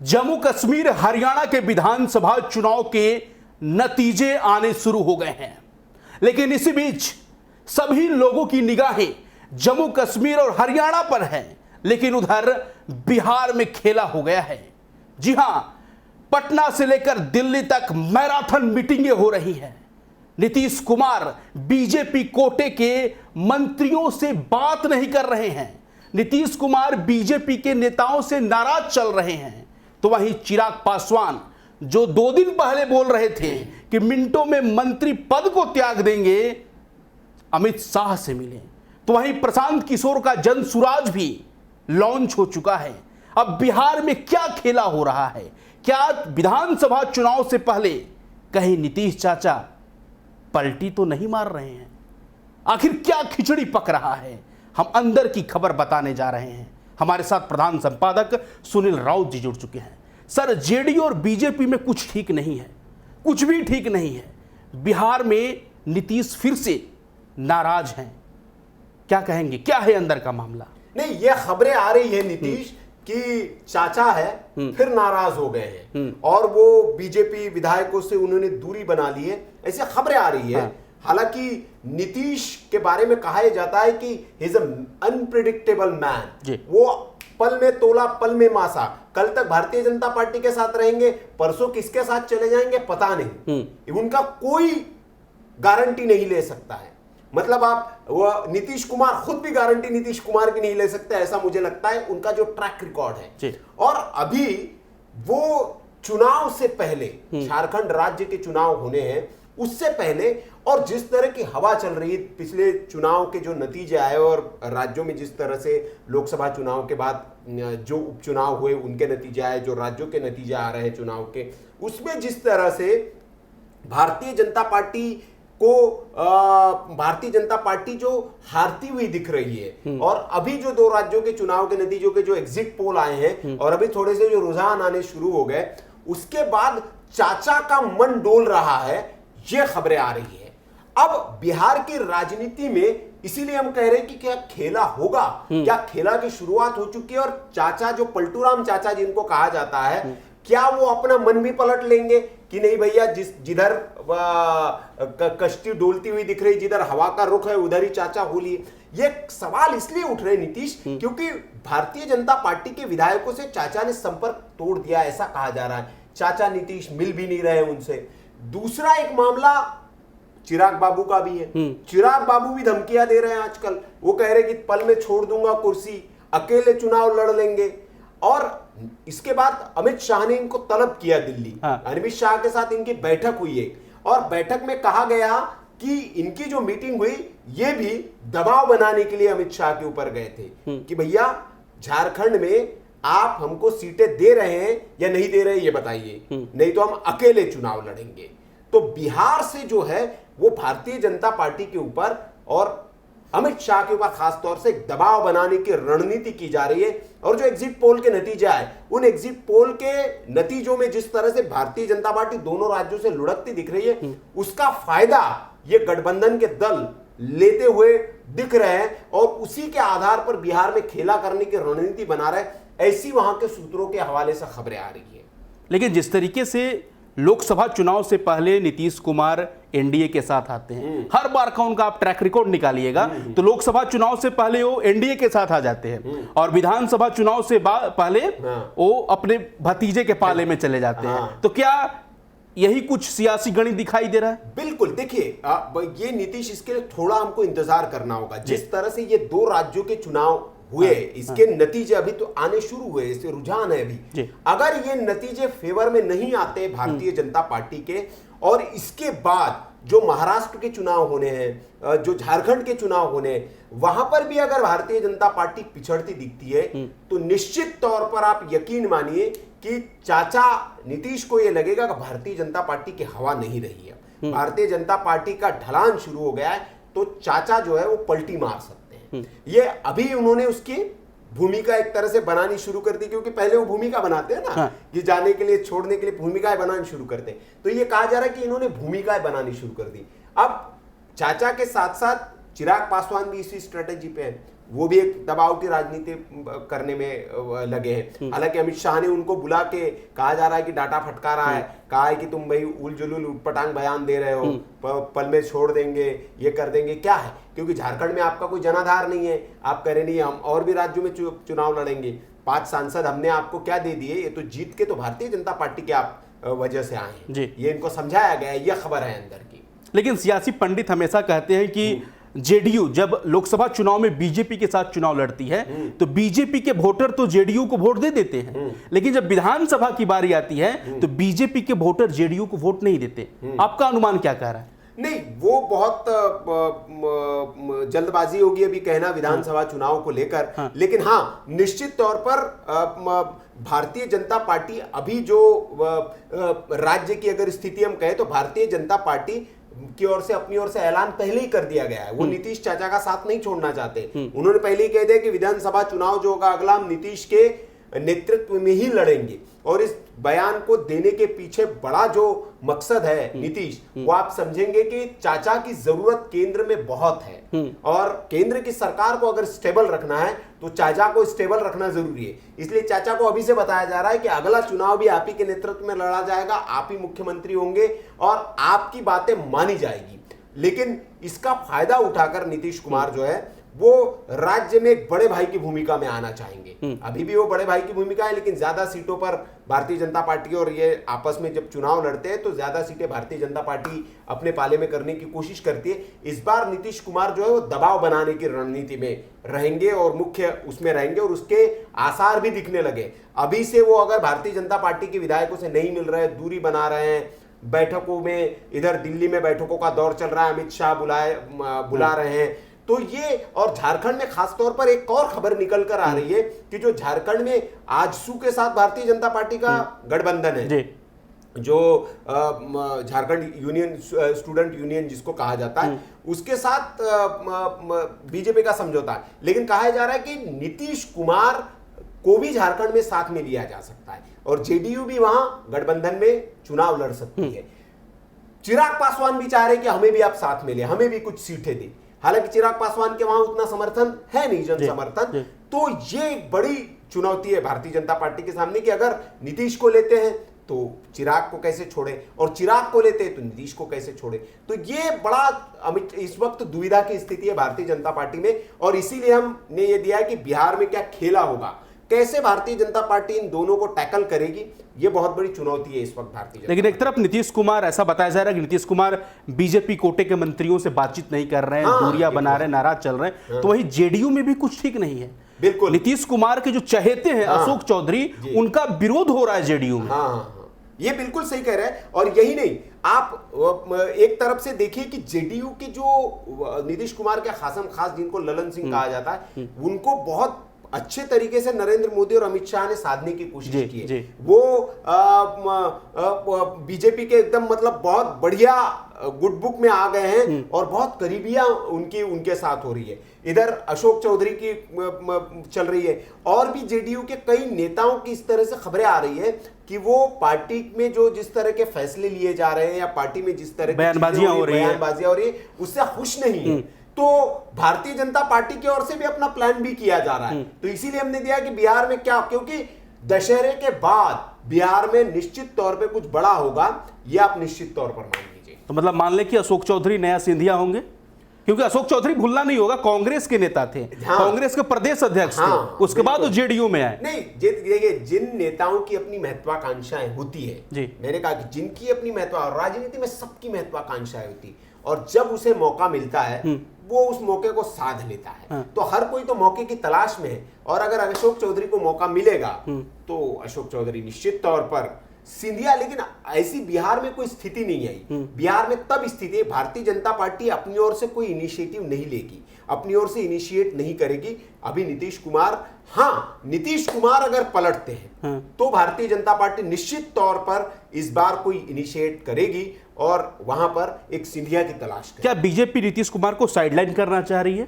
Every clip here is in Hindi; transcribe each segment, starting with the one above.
जम्मू कश्मीर हरियाणा के विधानसभा चुनाव के नतीजे आने शुरू हो गए हैं, लेकिन इसी बीच सभी लोगों की निगाहें जम्मू कश्मीर और हरियाणा पर है। लेकिन उधर बिहार में खेला हो गया है। जी हां, पटना से लेकर दिल्ली तक मैराथन मीटिंगें हो रही हैं। नीतीश कुमार बीजेपी कोटे के मंत्रियों से बात नहीं कर रहे हैं। नीतीश कुमार बीजेपी के नेताओं से नाराज चल रहे हैं। तो वहीं चिराग पासवान जो 2 दिन पहले बोल रहे थे कि मिनटों में मंत्री पद को त्याग देंगे, अमित शाह से मिले। तो वहीं प्रशांत किशोर का जनसुराज भी लॉन्च हो चुका है। अब बिहार में क्या खेला हो रहा है? क्या विधानसभा चुनाव से पहले कहीं नीतीश चाचा पलटी तो नहीं मार रहे हैं? आखिर क्या खिचड़ी पक रहा है? हम अंदर की खबर बताने जा रहे हैं। हमारे साथ प्रधान संपादक सुनील राउत जी जुड़ चुके हैं। सर, जेडीयू और बीजेपी में कुछ ठीक नहीं है, कुछ भी ठीक नहीं है। बिहार में नीतीश फिर से नाराज हैं, क्या कहेंगे? क्या है अंदर का मामला? नहीं, ये खबरें आ रही है नीतीश कि चाचा है फिर नाराज हो गए हैं और वो बीजेपी विधायकों से उन्होंने दूरी बना ली है, ऐसी खबरें आ रही है। हालांकि नीतीश के बारे में कहा जाता है कि ही इज अनप्रिडिक्टेबल मैन। वो पल में तोला पल में मासा। कल तक भारतीय जनता पार्टी के साथ रहेंगे, परसों किसके साथ चले जाएंगे पता नहीं। उनका कोई गारंटी नहीं ले सकता है। मतलब आप वो नीतीश कुमार खुद भी गारंटी नीतीश कुमार की नहीं ले सकते, ऐसा मुझे लगता है उनका जो ट्रैक रिकॉर्ड है। और अभी वो चुनाव से पहले, झारखंड राज्य के चुनाव होने हैं उससे पहले, और जिस तरह की हवा चल रही है, पिछले चुनाव के जो नतीजे आए और राज्यों में जिस तरह से लोकसभा चुनाव के बाद जो उपचुनाव हुए उनके नतीजे आए, जो राज्यों के नतीजे आ रहे हैं चुनाव के, उसमें जिस तरह से भारतीय जनता पार्टी जो हारती हुई दिख रही है। और अभी जो 2 राज्यों के चुनाव के नतीजों के जो एग्जिट पोल आए हैं और अभी थोड़े से जो रुझान आने शुरू हो गए, उसके बाद चाचा का मन डोल रहा है, ये खबरें आ रही है। अब बिहार की राजनीति में इसीलिए हम कह रहे हैं कि क्या खेला होगा, क्या खेला की शुरुआत हो चुकी है। और चाचा जो पलटूराम चाचा जिनको कहा जाता है, क्या वो अपना मन भी पलट लेंगे कि नहीं भैया, जिधर कश्ती डोलती हुई दिख रही, जिधर हवा का रुख है उधर ही चाचा होलिए। ये सवाल इसलिए उठ रहे नीतीश क्योंकि भारतीय जनता पार्टी के विधायकों से चाचा ने संपर्क तोड़ दिया, ऐसा कहा जा रहा है। चाचा नीतीश मिल भी नहीं रहे उनसे। दूसरा एक मामला चिराग बाबू का भी है। चिराग बाबू भी धमकियां दे रहे हैं आजकल। वो कह रहे कि पल में छोड़ दूंगा कुर्सी, अकेले चुनाव लड़ लेंगे। और इसके बाद अमित शाह ने इनको तलब किया दिल्ली। अमित शाह के साथ इनकी बैठक हुई है और बैठक में कहा गया कि इनकी जो मीटिंग हुई ये भी दबाव बनाने के लिए अमित शाह के ऊपर गए थे कि भैया झारखंड में आप हमको सीटें दे रहे हैं या नहीं दे रहे ये बताइए, नहीं तो हम अकेले चुनाव लड़ेंगे। तो बिहार से जो है वो भारतीय जनता पार्टी के ऊपर और अमित शाह के ऊपर खासतौर से दबाव बनाने की रणनीति की जा रही है। और जो एग्जिट पोल के नतीजे आए, उन एग्जिट पोल के नतीजों में जिस तरह से भारतीय जनता पार्टी दोनों राज्यों से लुढ़कती दिख रही है, उसका फायदा ये गठबंधन के दल लेते हुए दिख रहे हैं और उसी के आधार पर बिहार में खेला करने की रणनीति बना रहे हैं, ऐसी वहां के सूत्रों के हवाले से खबरें आ रही है। लेकिन जिस तरीके से लोकसभा चुनाव से पहले नीतीश कुमार एनडीए के साथ आते हैं, हर बार का उनका आप ट्रैक रिकॉर्ड निकालिएगा तो लोकसभा चुनाव से पहले वो एनडीए के साथ आ जाते हैं और विधानसभा चुनाव से पहले वो अपने भतीजे के पाले में चले जाते हैं। तो क्या यही कुछ सियासी गणित दिखाई दे रहा है? बिल्कुल। देखिए, ये नीतीश, इसके लिए थोड़ा हमको इंतजार करना होगा। जिस तरह से ये 2 राज्यों के चुनाव हुए, इसके नतीजे अभी तो आने शुरू हुए, इससे रुझान है अभी। अगर ये नतीजे फेवर में नहीं आते भारतीय जनता पार्टी के, और इसके बाद जो महाराष्ट्र के चुनाव होने हैं, जो झारखंड के चुनाव होने हैं, वहां पर भी अगर भारतीय जनता पार्टी पिछड़ती दिखती है तो निश्चित तौर पर आप यकीन मानिए कि चाचा नीतीश को यह लगेगा कि भारतीय जनता पार्टी की हवा नहीं रही है, भारतीय जनता पार्टी का ढलान शुरू हो गया है, तो चाचा जो है वो पलटी मार सकते हैं। ये अभी उन्होंने उसकी भूमिका एक तरह से बनानी शुरू कर दी, क्योंकि पहले वो भूमिका बनाते हैं ना, कि जाने के लिए छोड़ने के लिए भूमिकाएं बनानी शुरू करते हैं। तो ये कहा जा रहा है कि इन्होंने भूमिकाएं बनानी शुरू कर दी। अब चाचा के साथ साथ चिराग पासवान भी इसी स्ट्रेटेजी पे है। वो भी एक दबाव की राजनीति करने में लगे हैं। हालांकि अमित शाह ने उनको बुला के कहा जा रहा है कि डाटा फटका रहा है, कहा है कि तुम भाई उलझुल उटपटांग बयान दे रहे हो, पल में छोड़ देंगे, ये कर देंगे। क्या है, क्योंकि झारखंड में आपका कोई जनाधार नहीं है, आप कह रहे नहीं हम और भी राज्यों में चुनाव लड़ेंगे, 5 सांसद हमने आपको क्या दे दिए, ये तो जीत के तो भारतीय जनता पार्टी के आप वजह से आए हैं, ये इनको समझाया गया है, ये खबर है अंदर की। लेकिन सियासी पंडित हमेशा कहते हैं कि जेडीयू जब लोकसभा चुनाव में बीजेपी के साथ चुनाव लड़ती है तो बीजेपी के वोटर तो जेडीयू को वोट दे देते हैं, लेकिन जब विधानसभा की बारी आती है तो बीजेपी के वोटर जेडीयू को वोट नहीं देते। आपका अनुमान क्या कह रहा है? नहीं, वो बहुत जल्दबाजी होगी अभी कहना विधानसभा चुनाव को लेकर। हाँ। लेकिन हाँ, निश्चित तौर पर भारतीय जनता पार्टी अभी जो राज्य की अगर स्थिति हम कहें तो भारतीय जनता पार्टी की ओर से अपनी ओर से ऐलान पहले ही कर दिया गया है। वो नीतीश चाचा का साथ नहीं छोड़ना चाहते। उन्होंने पहले ही कह दिया कि विधानसभा चुनाव जो होगा अगला हम नीतीश के नेतृत्व में ही लड़ेंगे। और इस बयान को देने के पीछे बड़ा जो मकसद है नीतीश, वो आप समझेंगे कि चाचा की जरूरत केंद्र में बहुत है और केंद्र की सरकार को अगर स्टेबल रखना है तो चाचा को स्टेबल रखना जरूरी है। इसलिए चाचा को अभी से बताया जा रहा है कि अगला चुनाव भी आप ही के नेतृत्व में लड़ा जाएगा, आप ही मुख्यमंत्री होंगे और आपकी बातें मानी जाएगी। लेकिन इसका फायदा उठाकर नीतीश कुमार जो है वो राज्य में एक बड़े भाई की भूमिका में आना चाहेंगे। अभी भी वो बड़े भाई की भूमिका है, लेकिन ज्यादा सीटों पर भारतीय जनता पार्टी और ये आपस में जब चुनाव लड़ते हैं तो ज्यादा सीटें भारतीय जनता पार्टी अपने पाले में करने की कोशिश करती है। इस बार नीतीश कुमार जो है वो दबाव बनाने की रणनीति में रहेंगे और मुख्य उसमें रहेंगे और उसके आसार भी दिखने लगे। अभी से वो अगर भारतीय जनता पार्टी के विधायकों से नहीं मिल रहे, दूरी बना रहे हैं, बैठकों में इधर दिल्ली में बैठकों का दौर चल रहा है, अमित शाह बुला रहे हैं, तो ये और झारखंड में खासतौर पर एक और खबर निकल कर आ रही है कि जो झारखंड में आजसू के साथ भारतीय जनता पार्टी का गठबंधन है, जो झारखंड यूनियन स्टूडेंट यूनियन जिसको कहा जाता है, उसके साथ बीजेपी का समझौता है। लेकिन कहा जा रहा है कि नीतीश कुमार को भी झारखंड में साथ में लिया जा सकता है और जेडीयू भी वहां गठबंधन में चुनाव लड़ सकती है। चिराग पासवान भी चाह रहे कि हमें भी आप साथ में ले, हमें भी कुछ सीटें दें। हालांकि चिराग पासवान के वहां उतना समर्थन है नहीं, जन समर्थन। तो ये एक बड़ी चुनौती है भारतीय जनता पार्टी के सामने कि अगर नीतीश को लेते हैं तो चिराग को कैसे छोड़े और चिराग को लेते हैं तो नीतीश को कैसे छोड़े। तो ये बड़ा इस वक्त दुविधा की स्थिति है भारतीय जनता पार्टी में और इसीलिए हमने ये दिया है कि बिहार में क्या खेला होगा, कैसे भारतीय जनता पार्टी इन दोनों को टैकल करेगी, ये बहुत बड़ी चुनौती है इस वक्त भारतीय। लेकिन एक तरफ नीतीश कुमार, ऐसा बताया जा रहा है कि नीतीश कुमार बीजेपी कोटे के मंत्रियों से बातचीत नहीं कर रहे हैं, दूरियां बना रहे हैं, नाराज चल रहे हैं। तो वही जेडीयू में भी कुछ ठीक नहीं है। बिल्कुल, नीतीश कुमार के जो चहेते हैं अशोक चौधरी, उनका विरोध हो रहा है जेडीयू में। ये बिल्कुल सही कह रहे हैं। और यही नहीं, आप एक तरफ से देखिए कि जेडीयू के जो नीतीश कुमार के खासम खास जिनको ललन सिंह कहा जाता है, उनको बहुत अच्छे तरीके से नरेंद्र मोदी और अमित शाह ने साधने की कोशिश की है। वो बीजेपी के एकदम मतलब बहुत बढ़िया गुड बुक में आ गए हैं और बहुत करीबियां उनके साथ हो रही है। इधर अशोक चौधरी की चल रही है और भी जेडीयू के कई नेताओं की इस तरह से खबरें आ रही है कि वो पार्टी में जो जिस तरह के फैसले लिए जा रहे हैं या पार्टी में जिस तरह की बयानबाजियां हो रही है उससे खुश नहीं है। तो भारतीय जनता पार्टी की ओर से भी अपना प्लान भी किया जा रहा है। तो इसीलिए हमने दिया कि बिहार में क्या, क्योंकि दशहरे के बाद बिहार में निश्चित तौर पे कुछ बड़ा होगा, ये आप निश्चित तौर पर मान लीजिए। तो मतलब मान ले कि अशोक चौधरी नया सिंधिया होंगे, क्योंकि अशोक चौधरी भूलना नहीं होगा कांग्रेस के नेता थे, कांग्रेस के प्रदेश अध्यक्ष थे, उसके बाद तो जेडीयू में आए। नहीं, देखिए जिन नेताओं की अपनी महत्वाकांक्षाएं होती है, मैंने कहा कि जिनकी अपनी राजनीति में सबकी महत्वाकांक्षाएं होती, और जब उसे मौका मिलता है वो उस मौके को साध लेता है। तो हर कोई तो मौके की तलाश में है और अगर अशोक चौधरी को मौका मिलेगा तो अशोक चौधरी निश्चित तौर पर सिंधिया। लेकिन ऐसी बिहार में कोई स्थिति नहीं आई। बिहार में तब स्थिति है, भारतीय जनता पार्टी अपनी ओर से कोई इनिशिएटिव नहीं लेगी, अपनी ओर से इनिशिएट नहीं करेगी। अभी नीतीश कुमार अगर पलटते हैं तो भारतीय जनता पार्टी निश्चित तौर पर इस बार कोई इनिशिएट करेगी और वहां पर एक सिंधिया की तलाश करेगी। क्या बीजेपी नीतीश कुमार को साइडलाइन करना चाह रही है?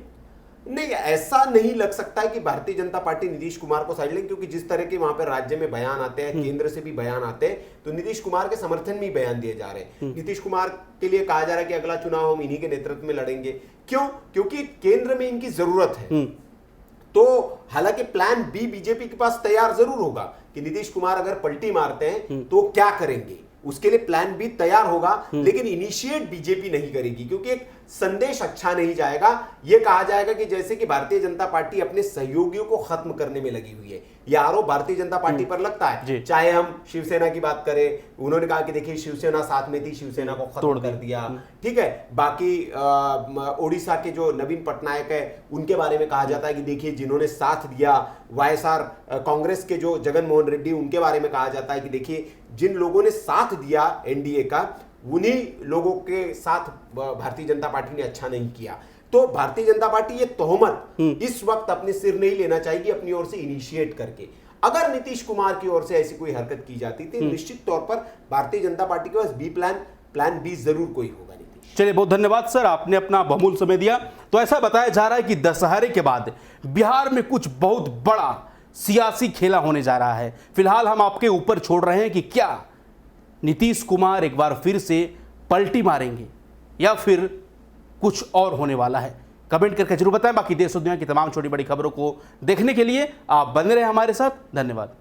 नहीं, ऐसा नहीं लग सकता है कि भारतीय जनता पार्टी नीतीश कुमार को साइडलाइन, क्योंकि जिस तरह के वहां पर राज्य में बयान आते हैं, केंद्र से भी बयान आते हैं, तो नीतीश कुमार के समर्थन में बयान दिए जा रहे हैं। नीतीश कुमार के लिए कहा जा रहा है कि अगला चुनाव हम इन्हीं के नेतृत्व में लड़ेंगे। क्यों? क्योंकि केंद्र में इनकी जरूरत है। तो हालांकि प्लान बी बीजेपी के पास तैयार जरूर होगा कि नीतीश कुमार अगर पलटी मारते हैं तो क्या करेंगे, उसके लिए प्लान बी तैयार होगा, लेकिन इनिशिएट बीजेपी नहीं करेगी, क्योंकि एक संदेश अच्छा नहीं जाएगा। यह कहा जाएगा कि जैसे कि भारतीय जनता पार्टी अपने सहयोगियों को खत्म करने में लगी हुई है। यह आरोप भारतीय जनता पार्टी पर लगता है। चाहे हम शिवसेना की बात करें, उन्होंने कहा कि देखिए शिवसेना साथ में थी, शिवसेना को खत्म कर दिया, ठीक है। बाकी ओडिशा के जो नवीन पटनायक है उनके बारे में कहा जाता है कि देखिए जिन्होंने साथ दिया, वाईएसआर कांग्रेस के जो जगन मोहन रेड्डी, उनके बारे में कहा जाता है कि देखिए जिन लोगों ने साथ दिया एनडीए का, उन्हीं लोगों के साथ भारतीय जनता पार्टी ने अच्छा नहीं किया। तो भारतीय जनता पार्टी ये तोहमत इस वक्त अपने सिर नहीं लेना चाहेगी, अपनी ओर से इनिशिएट करके। अगर नीतीश कुमार की ओर से ऐसी कोई हरकत की जाती तो निश्चित तौर पर भारतीय जनता पार्टी के पास प्लान बी जरूर कोई होगा। नीतीश, चलिए बहुत धन्यवाद सर, आपने अपना बहुमूल्य समय दिया। तो ऐसा बताया जा रहा है कि दशहरे के बाद बिहार में कुछ बहुत बड़ा सियासी खेला होने जा रहा है। फिलहाल हम आपके ऊपर छोड़ रहे हैं कि क्या नीतीश कुमार एक बार फिर से पलटी मारेंगे या फिर कुछ और होने वाला है। कमेंट करके जरूर बताएं। बाकी देश और दुनिया की तमाम छोटी बड़ी खबरों को देखने के लिए आप बने रहे हमारे साथ। धन्यवाद।